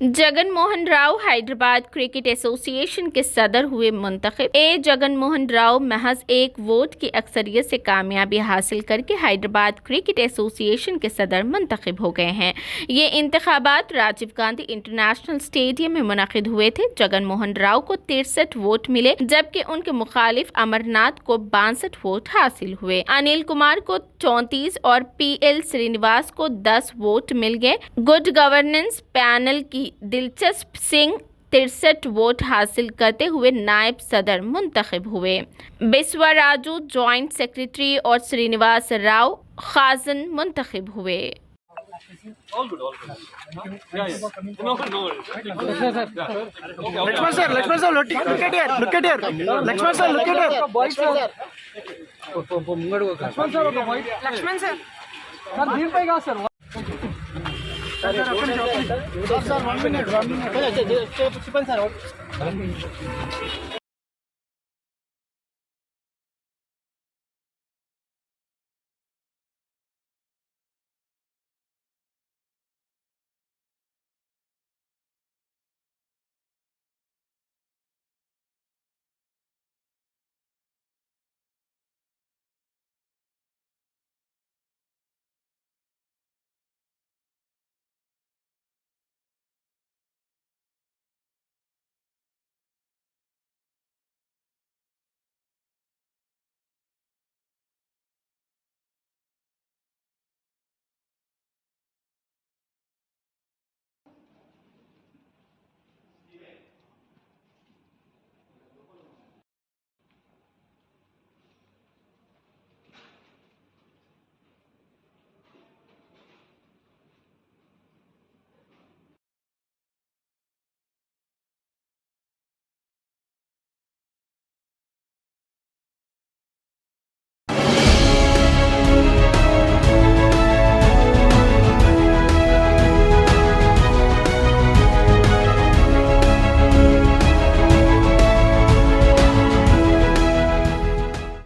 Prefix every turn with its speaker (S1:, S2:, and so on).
S1: Jagan Mohan Rao Hyderabad cricket association के सदर हुए मुंतखब। जगन मोहन राव महज एक वोट की अक्सरियत से कामयाबी हासिल करके हैदराबाद क्रिकेट एसोसिएशन के सदर मुंतखब हो गए हैं। ये इंतखाबात राजीव गांधी इंटरनेशनल स्टेडियम में मुनक़िद हुए थे। जगन मोहन राव को 63 वोट मिले, जबकि उनके मुखालिफ अमरनाथ को 62 वोट हासिल हुए। अनिल कुमार को 34 और PL श्रीनिवास को 10 वोट मिल गए। गुड गवर्नेंस पैनल की दिलचस्प सिंह 63 वोट हासिल करते हुए नायब सदर मुंतखब हुए। बिस्वा राजू जॉइंट सेक्रेटरी और श्रीनिवास राव खाजन मुंतखब हुए।
S2: All good. Yeah. No.
S3: Lakshman sir, look at here. Lakshman sir, look at here. Lakshman sir.
S2: Sir, deal payega sir.
S3: Sir, 1 minute.